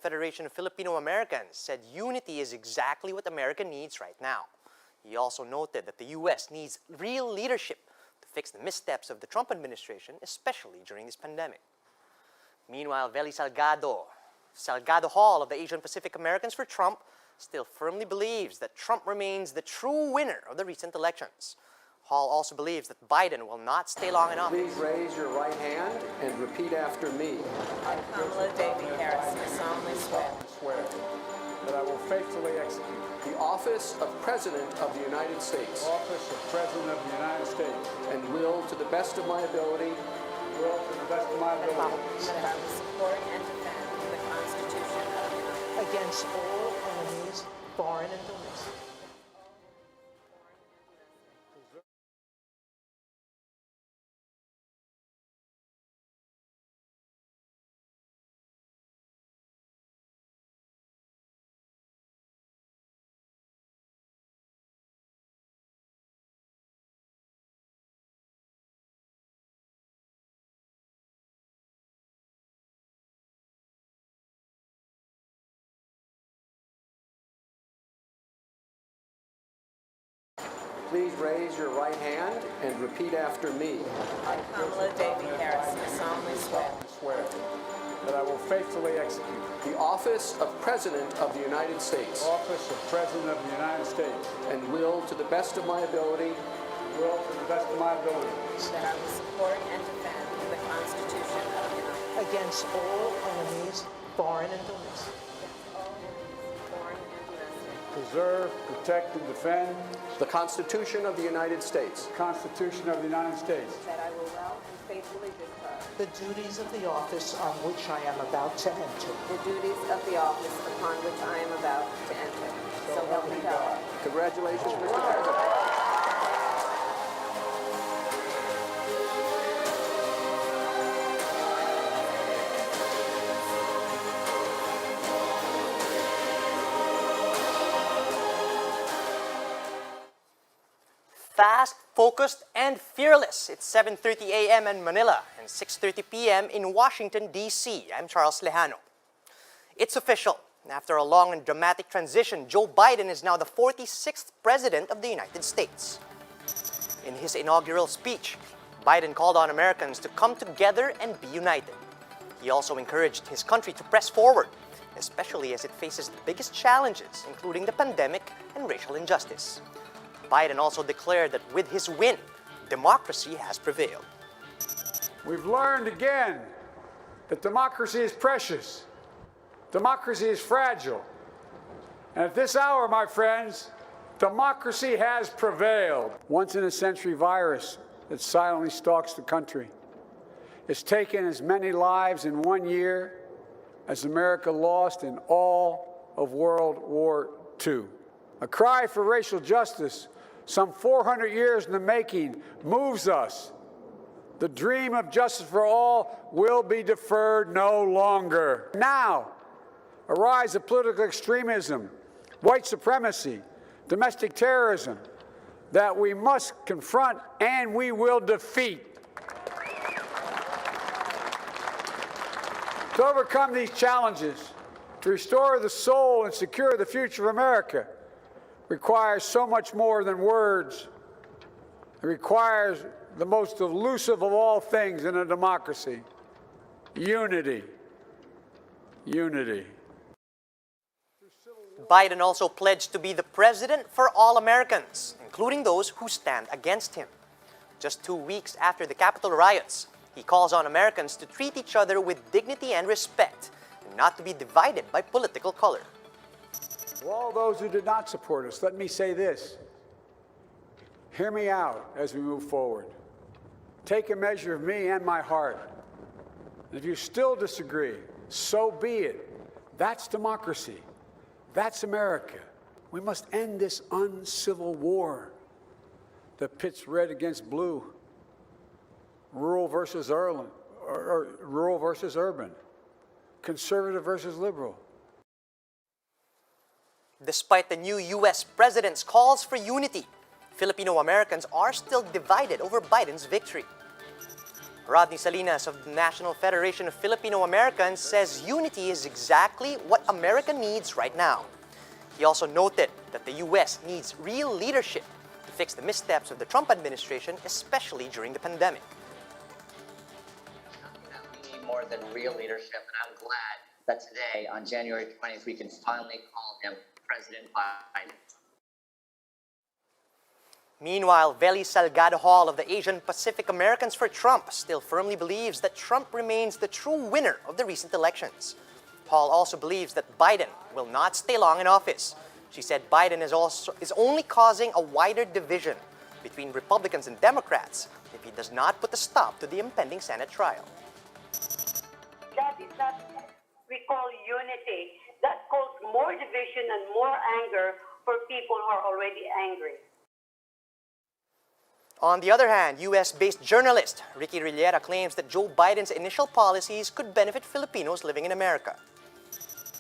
Federation of Filipino-Americans said unity is exactly what America needs right now. He also noted that the US needs real leadership to fix the missteps of the Trump administration, especially during this pandemic. Meanwhile, Veli Salgado Hall of the Asian Pacific Americans for Trump still firmly believes that Trump remains the true winner of the recent elections. Hall also believes that Biden will not stay long in office. Please raise your right hand and repeat after me. I, Kamala David Harris, solemnly swear that I will faithfully execute the office of President of the United States. the office of President of the United States And will, to the best of my ability, that I will support and defend the Constitution of the United States against all enemies, foreign and domestic. please raise your right hand and repeat after me. I, Kamala David Harris, solemnly swear that I will faithfully execute the office of President of the United States. the office of President of the United States And will, to the best of my ability, that I will support and defend the Constitution of the United States Against all enemies, foreign and domestic. foreign and domestic, preserve, protect, and defend the Constitution of the United States. the Constitution of the United States, that I will well and faithfully discharge The duties of the office on which I am about to enter. the duties of the office upon which I am about to enter. So help me God. Congratulations, Mr. President. Fast, focused, and fearless. It's 7:30 a.m. in Manila and 6:30 p.m. in Washington, D.C. I'm Charles Lejano. It's official. After a long and dramatic transition, Joe Biden is now the 46th President of the United States. In his inaugural speech, Biden called on Americans to come together and be united. He also encouraged his country to press forward, especially as it faces the biggest challenges, including the pandemic and racial injustice. Biden also declared that with his win, democracy has prevailed. we've learned again that democracy is precious. Democracy is fragile. And at this hour, my friends, democracy has prevailed. Once-in-a-century virus that silently stalks the country. It's taken as many lives in 1 year as America lost in all of World War II. A cry for racial justice, some 400 years in the making, moves us. The dream of justice for all will be deferred no longer. Now, a rise of political extremism, white supremacy, domestic terrorism that we must confront and we will defeat. To overcome these challenges, to restore the soul and secure the future of America, requires so much more than words. It requires the most elusive of all things in a democracy: unity. Unity. Biden also pledged to be the president for all Americans, including those who stand against him. Just 2 weeks after the Capitol riots, he calls on Americans to treat each other with dignity and respect, and not to be divided by political color. To all those who did not support us, let me say this. Hear me out as we move forward. Take a measure of me and my heart. And if you still disagree, so be it. That's democracy. That's America. We must end this uncivil war that pits red against blue, rural versus urban, conservative versus liberal. Despite the new U.S. president's calls for unity, Filipino-Americans are still divided over Biden's victory. Rodney Salinas of the National Federation of Filipino-Americans says unity is exactly what America needs right now. He also noted that the U.S. needs real leadership to fix the missteps of the Trump administration, especially during the pandemic. We need more than real leadership, and I'm glad that today, on January 20th, we can finally call him President Biden. Meanwhile, Veli Salgado Hall of the Asian Pacific Americans for Trump still firmly believes that Trump remains the true winner of the recent elections. Hall also believes that Biden will not stay long in office. She said Biden is only causing a wider division between Republicans and Democrats if he does not put a stop to the impending Senate trial. That is not we call unity. That calls more division and more anger for people who are already angry. On the other hand, US-based journalist Ricky Rillera claims that Joe Biden's initial policies could benefit Filipinos living in America.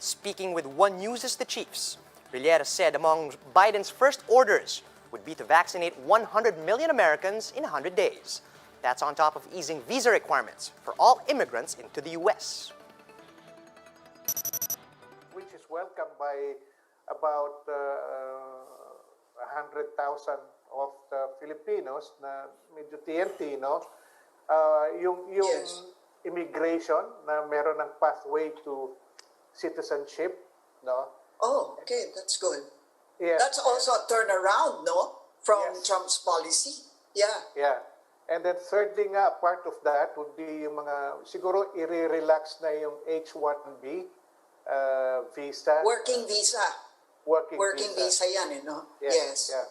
Speaking with One News' The Chiefs, Rillera said among Biden's first orders would be to vaccinate 100 million Americans in 100 days. That's on top of easing visa requirements for all immigrants into the US. Which is welcomed by about 100,000 of the Filipinos na medyo TNT, no? Yung Yes. immigration na meron ng pathway to citizenship, no? Oh, okay, that's good. Yes. That's also a turnaround, no? From Yes. Trump's policy. Yeah. Yeah. And then thirdly nga, part of that would be yung mga, siguro i-relax na yung H-1B visa. Working visa. Working visa yan, no? Yes. Yeah.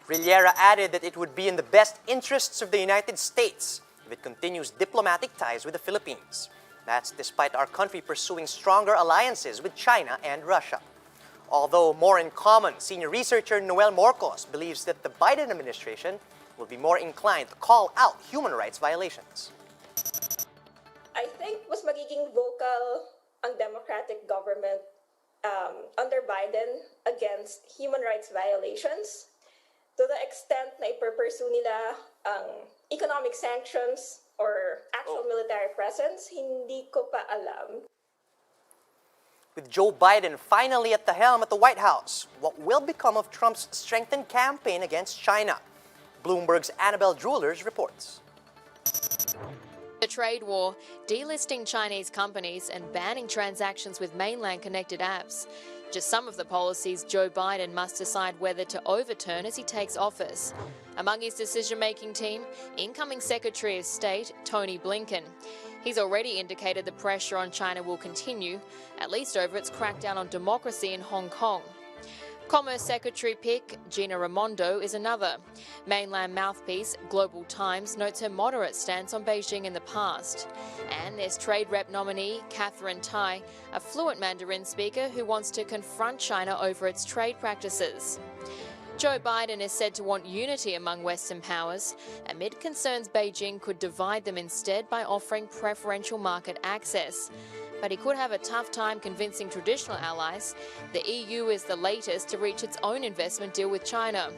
Rillera added that it would be in the best interests of the United States if it continues diplomatic ties with the Philippines. That's despite our country pursuing stronger alliances with China and Russia. Although more in common, senior researcher Noel Morcos believes that the Biden administration will be more inclined to call out human rights violations. I think mas magiging vocal ang Democratic government under Biden against human rights violations to the extent na ipursue nila ang economic sanctions or actual military presence, hindi ko pa alam. With Joe Biden finally at the helm at the White House, what will become of Trump's strengthened campaign against China? Bloomberg's Annabelle Drewlers reports. The trade war, delisting Chinese companies and banning transactions with mainland-connected apps. Just some of the policies Joe Biden must decide whether to overturn as he takes office. Among his decision-making team, incoming Secretary of State Tony Blinken. He's already indicated the pressure on China will continue, at least over its crackdown on democracy in Hong Kong. Commerce Secretary pick Gina Raimondo is another. Mainland mouthpiece Global Times notes her moderate stance on Beijing in the past. And there's Trade Rep nominee Catherine Tai, a fluent Mandarin speaker who wants to confront China over its trade practices. Joe Biden is said to want unity among Western powers, amid concerns Beijing could divide them instead by offering preferential market access. But he could have a tough time convincing traditional allies. The EU is the latest to reach its own investment deal with China.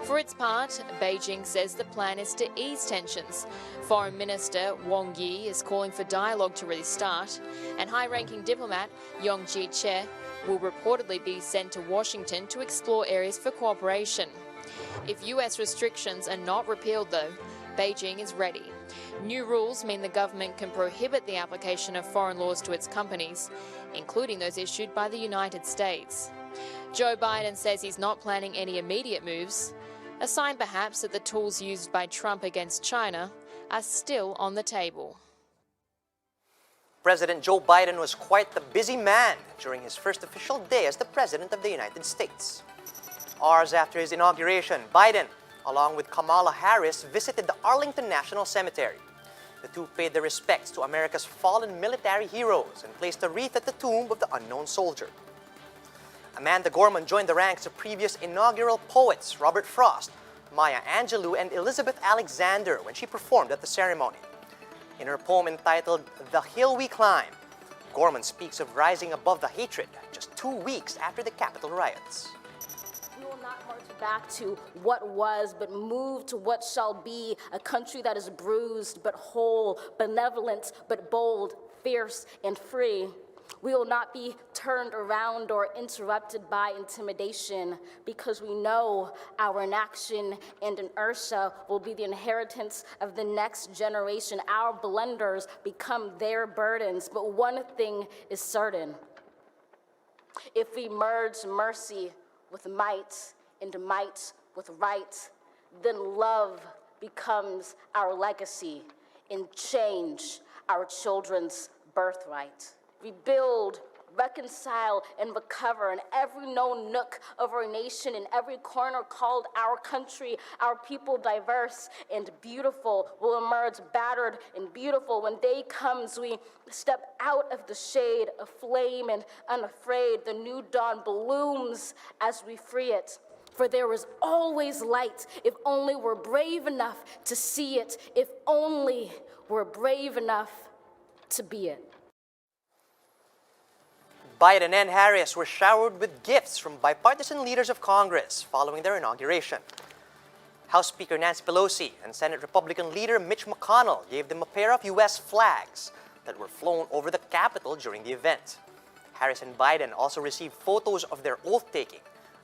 For its part, Beijing says the plan is to ease tensions. Foreign Minister Wang Yi is calling for dialogue to restart, and high-ranking diplomat Yong Jie-che will reportedly be sent to Washington to explore areas for cooperation. If US restrictions are not repealed, though, Beijing is ready. New rules mean the government can prohibit the application of foreign laws to its companies, including those issued by the United States. Joe Biden says he's not planning any immediate moves, a sign perhaps that the tools used by Trump against China are still on the table. President Joe Biden was quite the busy man during his first official day as the President of the United States. Hours after his inauguration, Biden, along with Kamala Harris, visited the Arlington National Cemetery. The two paid their respects to America's fallen military heroes and placed a wreath at the tomb of the unknown soldier. Amanda Gorman joined the ranks of previous inaugural poets Robert Frost, Maya Angelou, and Elizabeth Alexander when she performed at the ceremony. In her poem entitled The Hill We Climb, Gorman speaks of rising above the hatred just 2 weeks after the Capitol riots. We will not march back to what was, but move to what shall be, a country that is bruised but whole, benevolent but bold, fierce and free. We will not be turned around or interrupted by intimidation, because we know our inaction and inertia will be the inheritance of the next generation. Our blunders become their burdens, but one thing is certain. If we merge mercy with might and might with right, then love becomes our legacy and change our children's birthright. Rebuild, reconcile, and recover in every known nook of our nation, in every corner called our country. Our people, diverse and beautiful, will emerge battered and beautiful. When day comes, we step out of the shade, aflame and unafraid. The new dawn blooms as we free it. For there is always light, if only we're brave enough to see it, if only we're brave enough to be it. Biden and Harris were showered with gifts from bipartisan leaders of Congress following their inauguration. House Speaker Nancy Pelosi and Senate Republican leader Mitch McConnell gave them a pair of U.S. flags that were flown over the Capitol during the event. Harris and Biden also received photos of their oath-taking,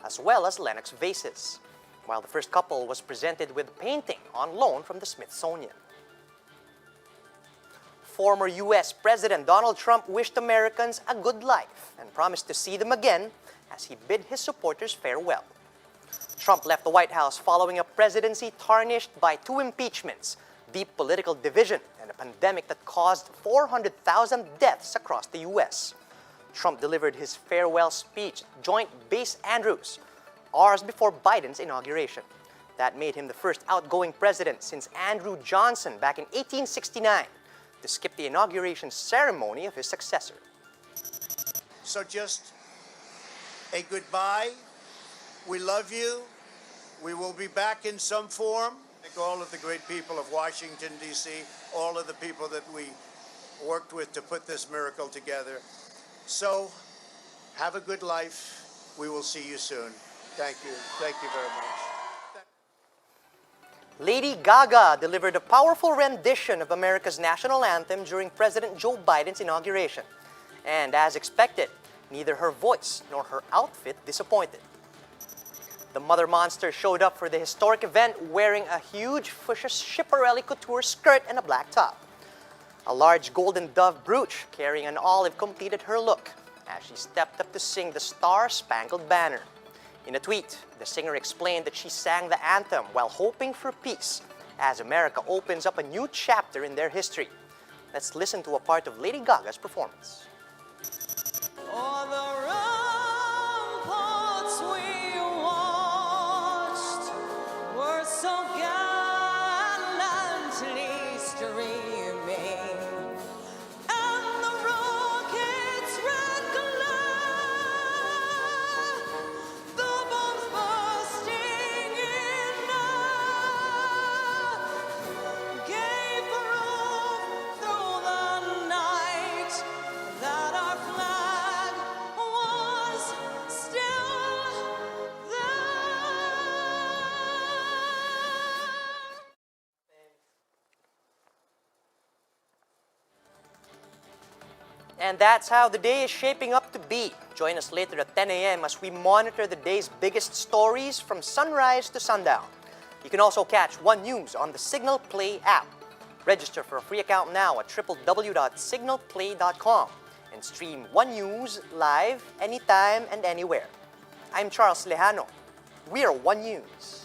as well as Lennox vases, while the first couple was presented with a painting on loan from the Smithsonian. Former U.S. President Donald Trump wished Americans a good life and promised to see them again as he bid his supporters farewell. Trump left the White House following a presidency tarnished by 2 impeachments, deep political division, and a pandemic that caused 400,000 deaths across the U.S. Trump delivered his farewell speech at Joint Base Andrews, hours before Biden's inauguration. That made him the first outgoing president since Andrew Johnson back in 1869. To skip the inauguration ceremony of his successor. So just a goodbye. We love you. We will be back in some form. Thank all of the great people of Washington, D.C., all of the people that we worked with to put this miracle together. So have a good life. We will see you soon. Thank you. Thank you very much. Lady Gaga delivered a powerful rendition of America's national anthem during President Joe Biden's inauguration. And as expected, neither her voice nor her outfit disappointed. The Mother Monster showed up for the historic event wearing a huge fuchsia Schiaparelli couture skirt and a black top. A large golden dove brooch carrying an olive completed her look as she stepped up to sing the Star-Spangled Banner. In a tweet, the singer explained that she sang the anthem while hoping for peace as America opens up a new chapter in their history. Let's listen to a part of Lady Gaga's performance. All the ramparts we watched were so gallantly streaming, and the rocket's red glare, the bombs bursting in air, gave proof through the night that our flag was still there. And that's how the day is shaping up to be. Join us later at 10 a.m. as we monitor the day's biggest stories from sunrise to sundown. You can also catch One News on the Signal Play app. Register for a free account now at www.signalplay.com and stream One News live anytime and anywhere. I'm Charles Lejano. We are One News.